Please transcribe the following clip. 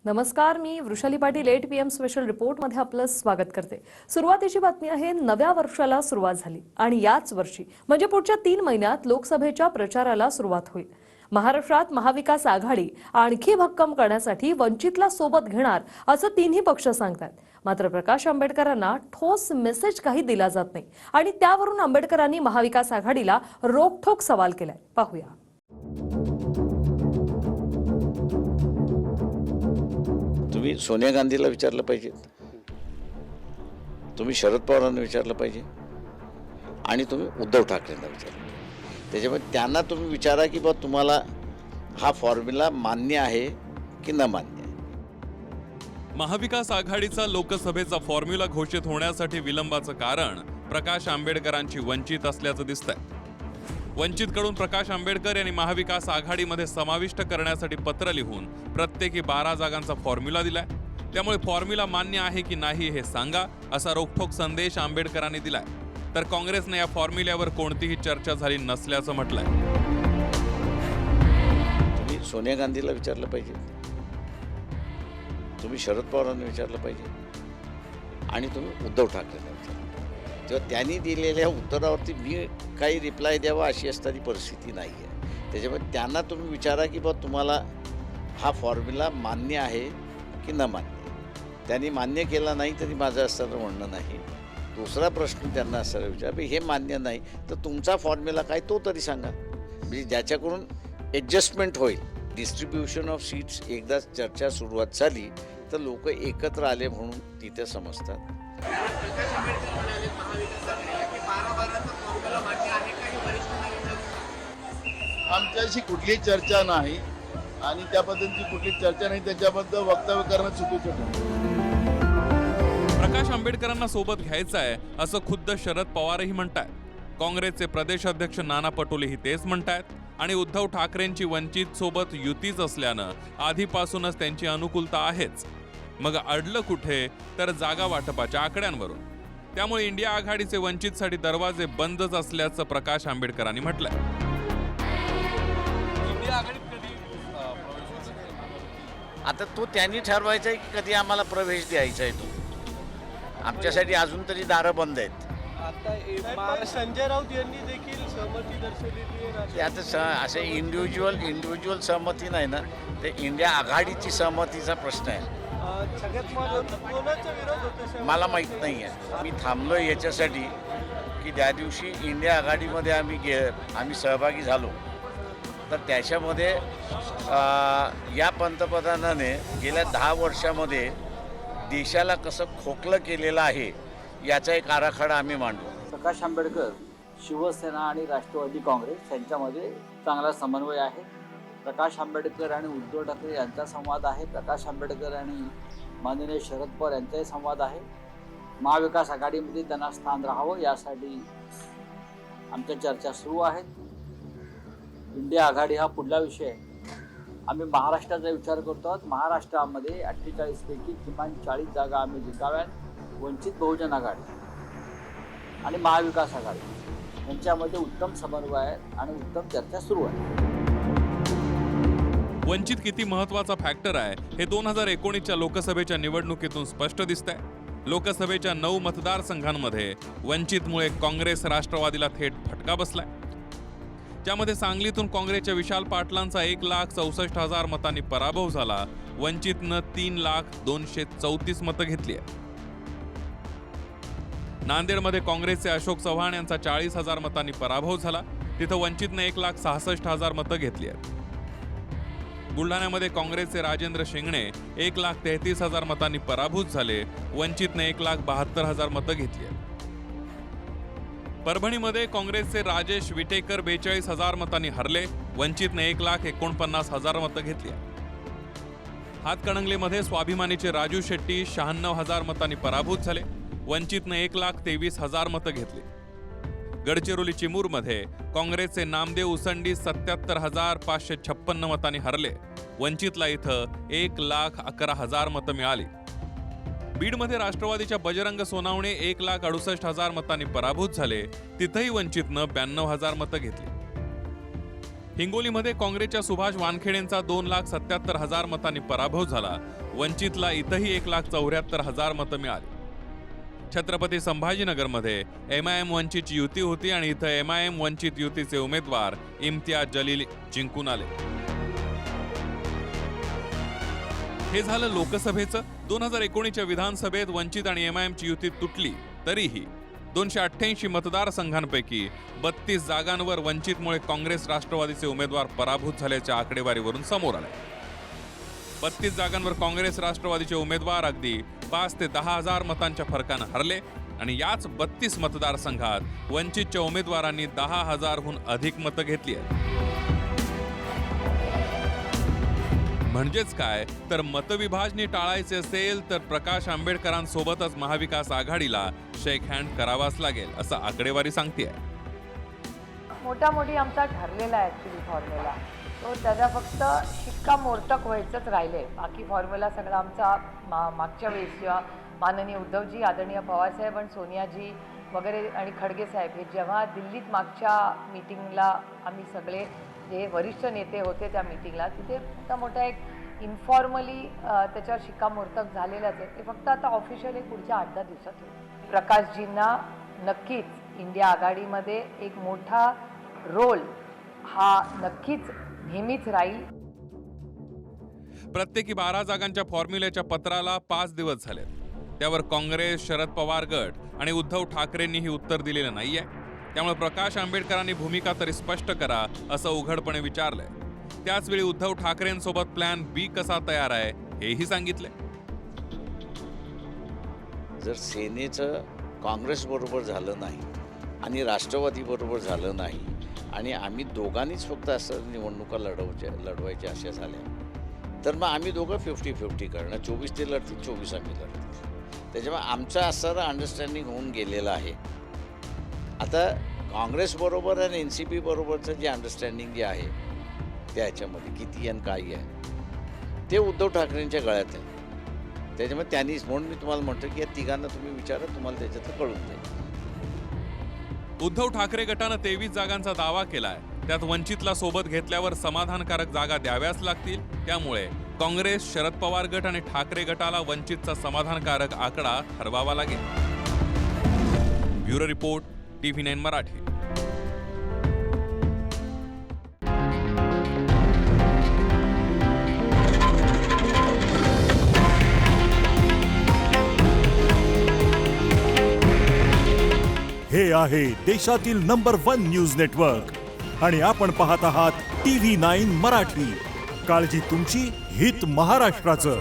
नमस्कार, मी Vrushali Patil 8 PM special रिपोर्टमध्ये आपलं स्वागत करते। सुरुवातीची बातमी आहे, नव्या वर्षाला सुरुवात झाली आणि याच वर्षी म्हणजे पुढच्या 3 महिन्यात लोकसभेच्या प्रचाराला सुरुवात होईल। महाराष्ट्रात महाविकास आघाडी आणखी भक्कम करण्यासाठी वंचितला सोबत घेणार असं तिन्ही पक्ष सांगतात। मात्र प्रकाश आंबेडकरांना ठोस मेसेज काही दिला जात नाही आणि त्यावरून आंबेडकरांनी महाविकास आघाडीला रोखठोक सवाल केलाय। पाहूया। तुम्ही सोनिया गांधीला विचारलं पाहिजे, तुम्ही शरद पवारांना विचारलं पाहिजे आणि तुम्ही उद्धव ठाकरेंना विचारलं पाहिजे। त्याच्यामुळे त्यांना तुम्ही विचारा की बा तुम्हाला हा फॉर्म्युला मान्य आहे की न मान्य आहे। महाविकास आघाडीचा लोकसभेचा फॉर्म्युला घोषित होण्यासाठी विलंबाचं कारण प्रकाश आंबेडकरांची वंचित असल्याचं दिसतंय। वंचितकडून प्रकाश आंबेडकर यांनी महाविकास आघाडीमध्ये समाविष्ट करण्यासाठी पत्र लिहून प्रत्येकी 12 जागांचा फॉर्म्युला दिलाय। त्यामुळे फॉर्म्युला मान्य आहे की नाही हे सांगा असा रोखठोक संदेश आंबेडकरांनी दिलाय। तर काँग्रेसने या फॉर्म्युल्यावर कोणतीही चर्चा झाली नसल्याचं म्हटलंय। तुम्ही सोनिया गांधीला विचारलं पाहिजे, तुम्ही शरद पवारांना विचारलं पाहिजे आणि तुम्ही उद्धव ठाकरेंना विचारलं। तेव्हा त्यांनी दिलेल्या उत्तरावरती मी काही रिप्लाय द्यावा अशी असणारी परिस्थिती नाही आहे। त्याच्यामुळे त्यांना तुम्ही विचारा की बा तुम्हाला हा फॉर्म्युला मान्य आहे की न मान्य आहे। त्यांनी मान्य केला नाही तरी माझं असं म्हणणं नाही। दुसरा प्रश्न त्यांना असं विचार, हे मान्य नाही तर तुमचा फॉर्म्युला काय तो तरी सांगा, म्हणजे ज्याच्याकडून ॲडजस्टमेंट होईल। डिस्ट्रीब्युशन ऑफ सीट्स एकदा चर्चा सुरुवात झाली तर लोक एकत्र आले म्हणून तिथे समजतात। आमच्याशी कुठली चर्चा नाही आणि त्या पद्धतीची कुठली चर्चा नाही, त्याच्याबद्दल वक्तव्य करणं चुकीचं आहे। प्रकाश आंबेडकरांना सोबत घ्यायचं आहे असं खुद्द शरद पवारही म्हणतायत। काँग्रेसचे प्रदेश अध्यक्ष नाना पटोलेही तेच म्हणतायत आणि उद्धव ठाकरेंची वंचित सोबत युतीच असल्यानं आधीपासूनच त्यांची अनुकूलता आहेच। मग अडलं कुठे तर जागा वाटपाच्या आकड्यांवरून। त्यामुळे इंडिया आघाडीचे वंचितसाठी दरवाजे बंदच असल्याचं प्रकाश आंबेडकरांनी म्हटलंय। आता तो त्यांनी ठरवायचा आहे की कधी आम्हाला प्रवेश द्यायचा आहे। तो आमच्यासाठी अजून तरी दारं बंद आहेत। आता संजय राऊत यांनी देखील सहमती दर्शवलेली आहे। आता असे इंडिव्हिज्युअल सहमती नाही ना, ते इंडिया आघाडीची सहमतीचा प्रश्न आहे। सगळ्यात महत्त्वाचा कोणाचा विरोध होतो मला माहीत नाही आहे। मी थांबलो याच्यासाठी की ज्या दिवशी इंडिया आघाडीमध्ये आम्ही सहभागी झालो तर त्याच्यामध्ये या पंतप्रधानाने गेल्या 10 वर्षामध्ये देशाला कसं खोकलं केलेलं आहे याचा एक आराखडा आम्ही मांडलो। प्रकाश आंबेडकर, शिवसेना आणि राष्ट्रवादी काँग्रेस यांच्यामध्ये चांगला समन्वय आहे। प्रकाश आंबेडकर आणि उद्धव ठाकरे यांचा संवाद आहे। प्रकाश आंबेडकर आणि माननीय शरद पवार यांचाही संवाद आहे। महाविकास आघाडीमध्ये त्यांना स्थान राहावं यासाठी आमच्या चर्चा सुरू आहेत। इंडिया आघाडी हा पुढला विषय आहे। आम्ही महाराष्ट्राचा विचार करतो आहोत। महाराष्ट्रामध्ये 48 पैकी किमान 40 जागा आम्ही जिंकाव्यात। वंचित बहुजन आघाडी आणि महाविकास आघाडी यांच्यामध्ये उत्तम समन्वय आहे आणि उत्तम चर्चा सुरू आहे। वंचित किती महत्वाचा फॅक्टर आहे हे 2019च्या लोकसभेच्या निवडणुकीतून स्पष्ट दिसतंय। लोकसभेच्या 9 मतदारसंघांमध्ये वंचितमुळे काँग्रेस राष्ट्रवादीला थेट फटका बसलाय। ज्यामध्ये सांगलीतून काँग्रेसच्या विशाल पाटलांचा 1,64,000 मतांनी पराभव झाला। वंचितनं 3,02,34 मतं घेतली आहे। नांदेडमध्ये काँग्रेसचे अशोक चव्हाण यांचा 40,000 मतांनी पराभव झाला। तिथं वंचितनं 1,66,000 मतं घेतली आहेत। बुलढाण्यामध्ये काँग्रेसचे राजेंद्र शिंगणे 1,33,000 मतांनी पराभूत झाले। वंचितनं 1,72,000 मतं घेतली आहेत। परभणीमध्ये काँग्रेसचे राजेश विटेकर 42,000 मतांनी हरले। वंचितने 1,49,000 मतं घेतली। हातकणंगलेमध्ये स्वाभिमानीचे राजू शेट्टी 96,000 मतांनी पराभूत झाले। वंचितने 1,23,000 मतं घेतली। गडचिरोली चिमूरमध्ये काँग्रेसचे नामदेव उसंडी 77,556 मतांनी हरले। वंचितला इथं 1,11,000 मतं मिळाली। बीडमध्ये राष्ट्रवादीच्या बजरंग सोनावणे 1,68,000 मतांनी पराभूत झाले। तिथंही वंचितनं 92,000 मतं घेतली। हिंगोलीमध्ये काँग्रेसच्या सुभाष वानखेडेंचा 2,77,000 मतांनी पराभव झाला. वंचितला इथंही 1,74,000 मतं मिळाली. छत्रपती संभाजीनगरमध्ये MIM वंचितची युती होती आणि इथं MIM वंचित युतीचे उमेदवार इम्तियाज जलील जिंकून आले. हे झालं लोकसभेचं. 2019च्या विधानसभेत वंचित आणि MIMची युती तुटली तरीही 288 मतदारसंघांपैकी 32 जागांवर वंचितमुळे काँग्रेस राष्ट्रवादीचे उमेदवार पराभूत झाल्याच्या आकडेवारीवरून समोर आले. 32 जागांवर काँग्रेस राष्ट्रवादीचे उमेदवार अगदी 5 ते 10,000 मतांच्या फरकानं हरले आणि याच 32 मतदारसंघात वंचितच्या उमेदवारांनी 10,000हून अधिक मतं घेतली आहेत. म्हणजेच काय तर मतविभाजनी टाळायचे असेल तर प्रकाश आंबेडकरांसोबतच महाविकास आघाडीला शेक हँड करावाच लागेल असं आकडेवारी सांगतेय. मोठी आमचा ठरलेला आहे ॲक्च्युली फॉर्म्युला. तो त्याचा फक्त शिक्कामोर्तक व्हायचंच राहिले. बाकी फॉर्म्युला सगळा आमचा मागच्या वेळेस जेव्हा माननीय उद्धवजी, आदरणीय पवारसाहेब आणि सोनियाजी वगैरे आणि खडगे साहेब हे जेव्हा दिल्लीत मागच्या मीटिंगला आम्ही सगळे जे वरिष्ठ नेते होते त्या मीटिंगला, तिथे मोठा एक इन्फॉर्मली त्याच्यावर शिक्कामोर्तक झालेलंच आहे. ते फक्त आता ऑफिशियल एक पुढच्या 8-10 दिवसात होईल. प्रकाशजींना नक्कीच इंडिया आघाडीमध्ये एक मोठा रोल हा नक्कीच नेहमीच राहील. प्रत्येकी 12 जागांच्या फॉर्म्युल्याच्या पत्राला 5 दिवस झालेत. त्यावर काँग्रेस, शरद पवार गट आणि उद्धव ठाकरेंनीही उत्तर दिलेलं नाहीये. त्यामुळे प्रकाश आंबेडकरांनी भूमिका तरी स्पष्ट करा असं उघडपणे विचारलंय. त्याचवेळी उद्धव ठाकरेंसोबत प्लॅन B कसा तयार आहे हेही सांगितलंय. जर सेनेचं काँग्रेसबरोबर झालं नाही आणि राष्ट्रवादीबरोबर झालं नाही आणि आम्ही दोघांनीच फक्त असं निवडणुका लढवायच्या अशा झाल्या तर मग आम्ही दोघं 50-50 करणार. 24 ते लढतील, 24 आम्ही लढतील. त्याच्यामुळे आमचं असं अंडरस्टँडिंग होऊन गेलेलं आहे. आता काँग्रेसबरोबर आणि NCP बरोबरचं जे अंडरस्टँडिंग जे आहे त्याच्यामध्ये किती आणि काय आहे ते उद्धव ठाकरेंच्या गळ्यात आहे. त्याच्यामुळे त्यांनीच म्हणून मी तुम्हाला म्हणतो की या तिघांना तुम्ही विचारा, तुम्हाला त्याच्यातलं कळून जाईल. उद्धव ठाकरे गटानं 23 जागांचा दावा केलाय. त्यात वंचितला सोबत घेतल्यावर समाधानकारक जागा द्याव्याच लागतील. त्यामुळे काँग्रेस, शरद पवार गट आणि ठाकरे गटाला वंचितचा समाधानकारक आकडा ठरवावा लागेल. Bureau report, TV9 Marathi. हे आहे देशातील नंबर 1 न्यूज नेटवर्क आणि आपण पाहत आहात TV9 मराठी. काळजी तुमची, हित महाराष्ट्राचं.